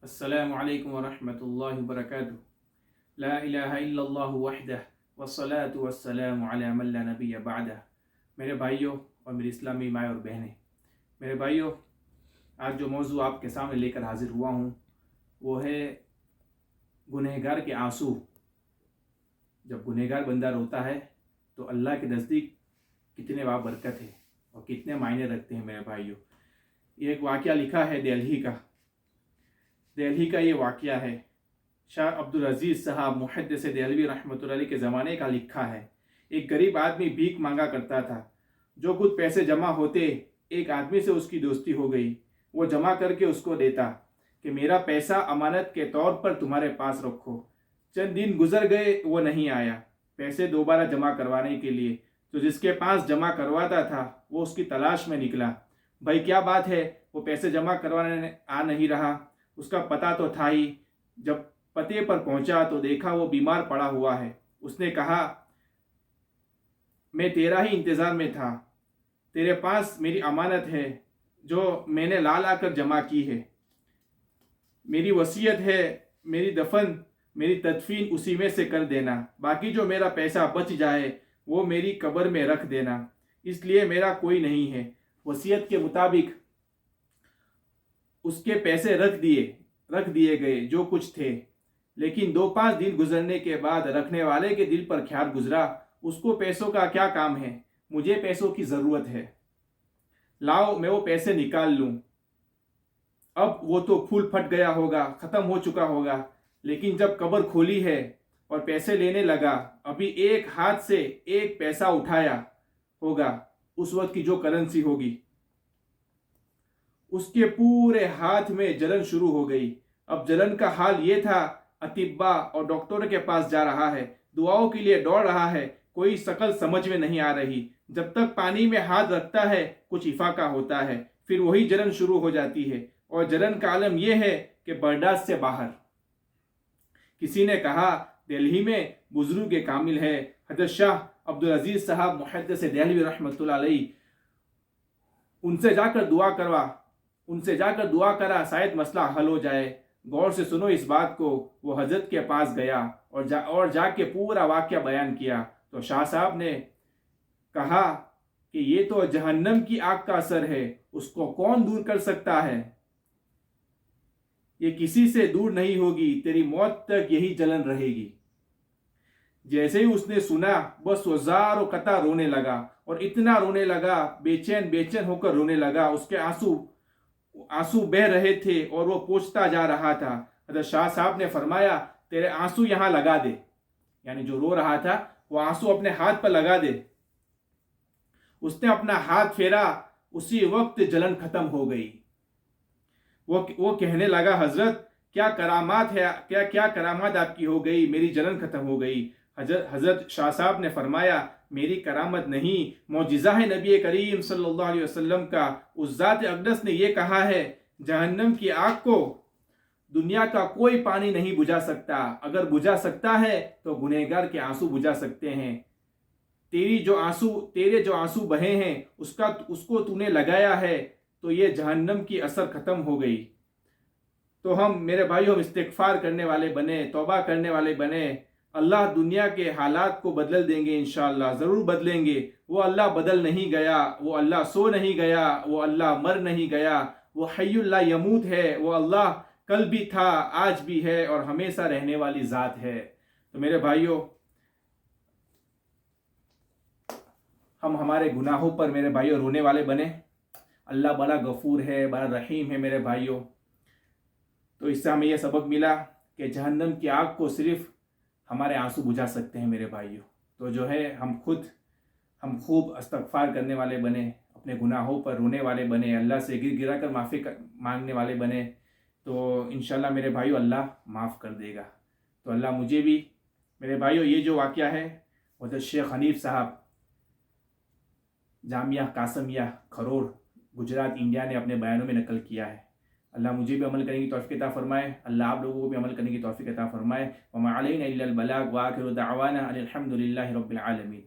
السلام علیکم ورحمۃ اللہ وبرکاتہ۔ لا الہ الا اللہ وحدہ والصلاة والسلام علی من لا نبی بعدہ۔ میرے بھائیوں اور میری اسلامی مائیں اور بہنیں، میرے بھائیوں، آج جو موضوع آپ کے سامنے لے کر حاضر ہوا ہوں وہ ہے گنہگار کے آنسو۔ جب گنہگار بندہ روتا ہے تو اللہ کے نزدیک کتنے بابرکت ہے اور کتنے معنی رکھتے ہیں میرے بھائیوں۔ یہ ایک واقعہ لکھا ہے دہلی کا یہ واقعہ ہے۔ شاہ عبدالعزیز صاحب محدث دہلوی رحمۃ اللہ علیہ کے زمانے کا لکھا ہے۔ ایک غریب آدمی بھیک مانگا کرتا تھا۔ جو کچھ پیسے جمع ہوتے ایک آدمی سے اس کی دوستی ہو گئی۔ وہ جمع کر کے اس کو دیتا کہ میرا پیسہ امانت کے طور پر تمہارے پاس رکھو۔ چند دن گزر گئے، وہ نہیں آیا پیسے دوبارہ جمع کروانے کے لیے، تو جس کے پاس جمع کرواتا تھا وہ اس کی تلاش میں نکلا۔ بھائی کیا بات ہے، وہ پیسے جمع کروانے آ نہیں رہا؟ اس کا پتہ تو تھا ہی۔ جب پتے پر پہنچا تو دیکھا وہ بیمار پڑا ہوا ہے۔ اس نے کہا میں تیرا ہی انتظار میں تھا، تیرے پاس میری امانت ہے جو میں نے لا کر جمع کی ہے۔ میری وصیت ہے میری دفن میری تدفین اسی میں سے کر دینا، باقی جو میرا پیسہ بچ جائے وہ میری قبر میں رکھ دینا، اس لیے میرا کوئی نہیں ہے۔ وصیت کے مطابق اس کے پیسے رکھ دیے گئے جو کچھ تھے، لیکن 2-5 دن گزرنے کے بعد رکھنے والے کے دل پر خیال گزرا اس کو پیسوں کا کیا کام ہے، مجھے پیسوں کی ضرورت ہے، لاؤ میں وہ پیسے نکال لوں۔ اب وہ تو پھول پھٹ گیا ہوگا، ختم ہو چکا ہوگا، لیکن جب قبر کھولی ہے اور پیسے لینے لگا، ابھی ایک ہاتھ سے ایک پیسہ اٹھایا ہوگا، اس وقت کی جو کرنسی ہوگی، اس کے پورے ہاتھ میں جلن شروع ہو گئی۔ اب جلن کا حال یہ تھا، اطباء اور ڈاکٹر کے پاس جا رہا ہے، دعاؤں کے لیے دوڑ رہا ہے، کوئی شکل سمجھ میں نہیں آ رہی۔ جب تک پانی میں ہاتھ رکھتا ہے کچھ افاقہ ہوتا ہے، پھر وہی جلن شروع ہو جاتی ہے، اور جلن کا عالم یہ ہے کہ برداشت سے باہر۔ کسی نے کہا دہلی میں بزرگ کامل ہے، حضرت شاہ عبدالعزیز صاحب محدث دہلوی رحمۃ اللہ علیہ، ان سے جا کر دعا کرا، شاید مسئلہ حل ہو جائے۔ غور سے سنو اس بات کو۔ وہ حضرت کے پاس گیا اور جا کے پورا واقعہ بیان کیا تو شاہ صاحب نے کہا کہ یہ تو جہنم کی آگ کا اثر ہے، اس کو کون دور کر سکتا ہے؟ یہ کسی سے دور نہیں ہوگی، تیری موت تک یہی جلن رہے گی۔ جیسے ہی اس نے سنا بس وہ زار و قطع رونے لگا، اور اتنا رونے لگا، بے چین ہو کر رونے لگا۔ اس کے آنسو بہ رہے تھے اور وہ پوچھتا جا رہا تھا۔ حضرت شاہ صاحب نے فرمایا تیرے آنسو یہاں لگا دے، یعنی جو رو رہا تھا وہ آنسو اپنے ہاتھ پر لگا دے۔ اس نے اپنا ہاتھ پھیرا، اسی وقت جلن ختم ہو گئی۔ وہ کہنے لگا حضرت کیا کرامات ہے، کیا کرامات آپ کی ہو گئی، میری جلن ختم ہو گئی۔ حضرت شاہ صاحب نے فرمایا میری کرامت نہیں، معجزہ ہے نبی کریم صلی اللہ علیہ وسلم کا۔ اس ذات اقدس نے یہ کہا ہے جہنم کی آگ کو دنیا کا کوئی پانی نہیں بجھا سکتا، اگر بجھا سکتا ہے تو گنہگار کے آنسو بجھا سکتے ہیں۔ تیرے جو آنسو بہے ہیں اس کو تو نے لگایا ہے تو یہ جہنم کی اثر ختم ہو گئی۔ تو میرے بھائیوں، ہم استغفار کرنے والے بنے، توبہ کرنے والے بنے۔ اللہ دنیا کے حالات کو بدل دیں گے، انشاءاللہ ضرور بدلیں گے۔ وہ اللہ بدل نہیں گیا، وہ اللہ سو نہیں گیا، وہ اللہ مر نہیں گیا، وہ حی لا یموت ہے، وہ اللہ کل بھی تھا، آج بھی ہے اور ہمیشہ رہنے والی ذات ہے۔ تو میرے بھائیوں، ہم ہمارے گناہوں پر میرے بھائیوں رونے والے بنے۔ اللہ بڑا غفور ہے، بڑا رحیم ہے میرے بھائیوں۔ تو اس سے ہمیں یہ سبق ملا کہ جہنم کی آگ کو صرف ہمارے آنسو بجھا سکتے ہیں میرے بھائیوں۔ تو جو ہے ہم خوب استغفار کرنے والے بنے، اپنے گناہوں پر رونے والے بنے، اللہ سے گرا کر معافی مانگنے والے بنے، تو انشاءاللہ میرے بھائیوں اللہ معاف کر دے گا۔ تو اللہ مجھے بھی میرے بھائیوں، یہ جو واقعہ ہے حضرت شیخ حنیف صاحب جامعہ قاسمیہ کھروڑ گجرات انڈیا نے اپنے بیانوں میں نقل کیا ہے۔ اللہ مجھے بھی عمل کرنے کی توفیق عطا فرمائے، اللہ آپ لوگوں کو بھی عمل کرنے کی توفیق عطا فرمائے۔ وما علینا الا البلاغ، وآخر دعوانا ان الحمد للہ رب العالمین۔